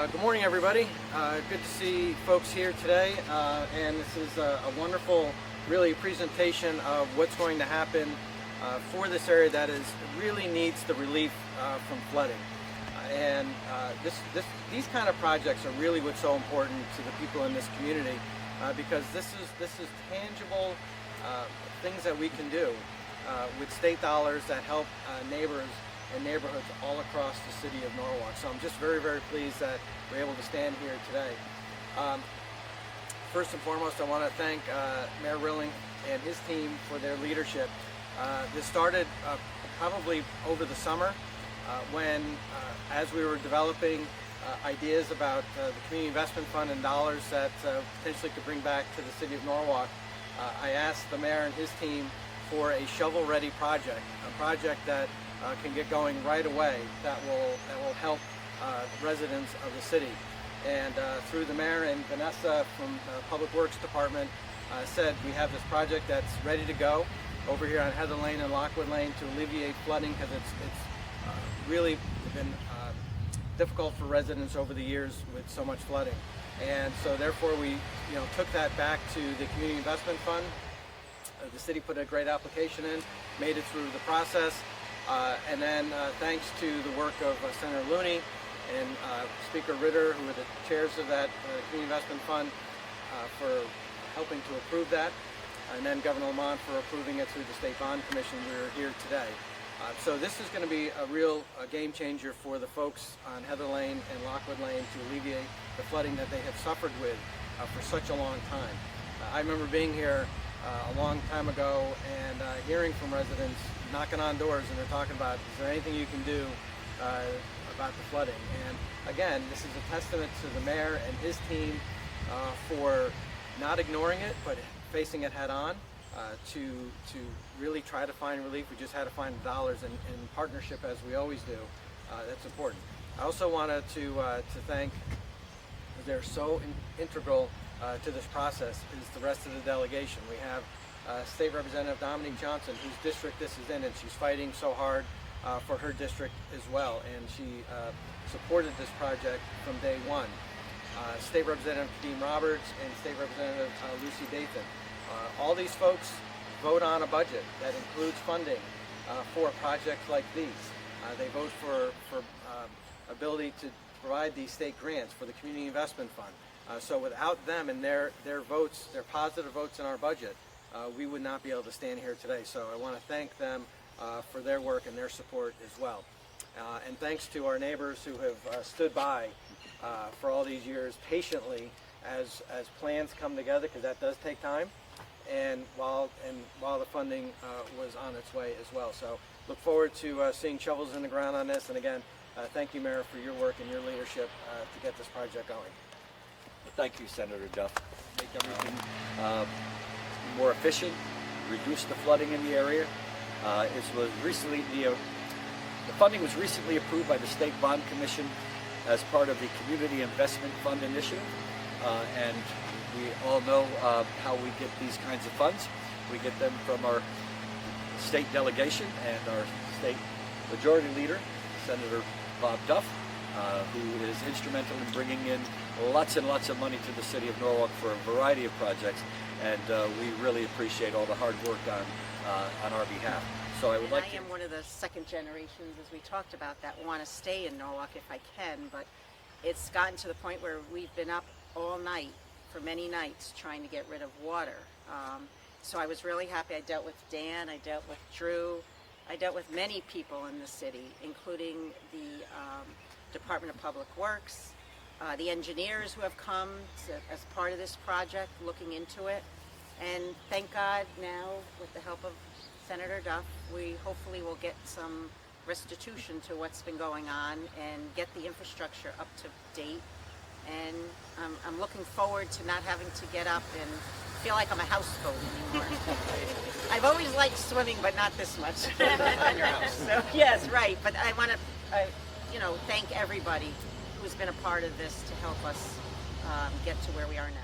Good morning, everybody. Good to see folks here today, and this is a wonderful, really, presentation of what's going to happen for this area that really needs the relief from flooding. These kind of projects are really what's so important to the people in this community, because this is tangible things that we can do with state dollars that help neighbors and neighborhoods all across the city of Norwalk. So I'm just very, very pleased that we're able to stand here today. First and foremost, I want to thank Mayor Rilling and his team for their leadership. This started probably over the summer when, as we were developing ideas about the Community Investment Fund and dollars that potentially could bring back to the city of Norwalk, I asked the mayor and his team for a shovel-ready project, a project that can get going right away, that will help residents of the city. And through the mayor and Vanessa from the Public Works Department said we have this project that's ready to go over here on Heather Lane and Lockwood Lane to alleviate flooding, because it's really been difficult for residents over the years with so much flooding. And so therefore we took that back to the Community Investment Fund. The city put a great application in, made it through the process, and then thanks to the work of Senator Looney and Speaker Ritter, who were the chairs of that Community Investment Fund, for helping to approve that, and then Governor Lamont for approving it through the State Bond Commission. We're here today. So this is going to be a real game changer for the folks on Heather Lane and Lockwood Lane to alleviate the flooding that they have suffered with for such a long time. I remember being here a long time ago and hearing from residents knocking on doors, and they're talking about, is there anything you can do about the flooding? And again, this is a testament to the mayor and his team for not ignoring it, but facing it head on to really try to find relief. We just had to find the dollars in partnership, as we always do. That's important. I also wanted to thank, they're so integral to this process, is the rest of the delegation. We have State Representative Dominique Johnson, whose district this is in, and she's fighting so hard for her district as well, and she supported this project from day one. State Representative Kadeem Roberts and State Representative Lucy Dathan. All these folks vote on a budget that includes funding for projects like these. They vote for ability to provide these state grants for the Community Investment Fund. So without them and their votes, their positive votes in our budget, we would not be able to stand here today. So I want to thank them for their work and their support as well. And thanks to our neighbors who have stood by for all these years patiently as plans come together, because that does take time, and while the funding was on its way as well. So look forward to seeing shovels in the ground on this. And again, thank you, Mayor, for your work and your leadership to get this project going. Thank you, Senator Duff. Make everything more efficient, reduce the flooding in the area. The funding was recently approved by the State Bond Commission as part of the Community Investment Fund initiative, and we all know how we get these kinds of funds. We get them from our state delegation and our state majority leader, Senator Bob Duff, who is instrumental in bringing in lots and lots of money to the city of Norwalk for a variety of projects, and we really appreciate all the hard work on our behalf. So I would like to... I am one of the second generations, as we talked about, that want to stay in Norwalk if I can, but it's gotten to the point where we've been up all night for many nights trying to get rid of water. So I was really happy. I dealt with Dan, I dealt with Drew, I dealt with many people in the city, including the Department of Public Works, the engineers who have come as part of this project, looking into it. And thank God now, with the help of Senator Duff, we hopefully will get some restitution to what's been going on and get the infrastructure up to date. And I'm looking forward to not having to get up and feel like I'm a houseboat anymore. I've always liked swimming, but not this much. On your house. So, yes, right. But I want to, thank everybody who's been a part of this to help us get to where we are now.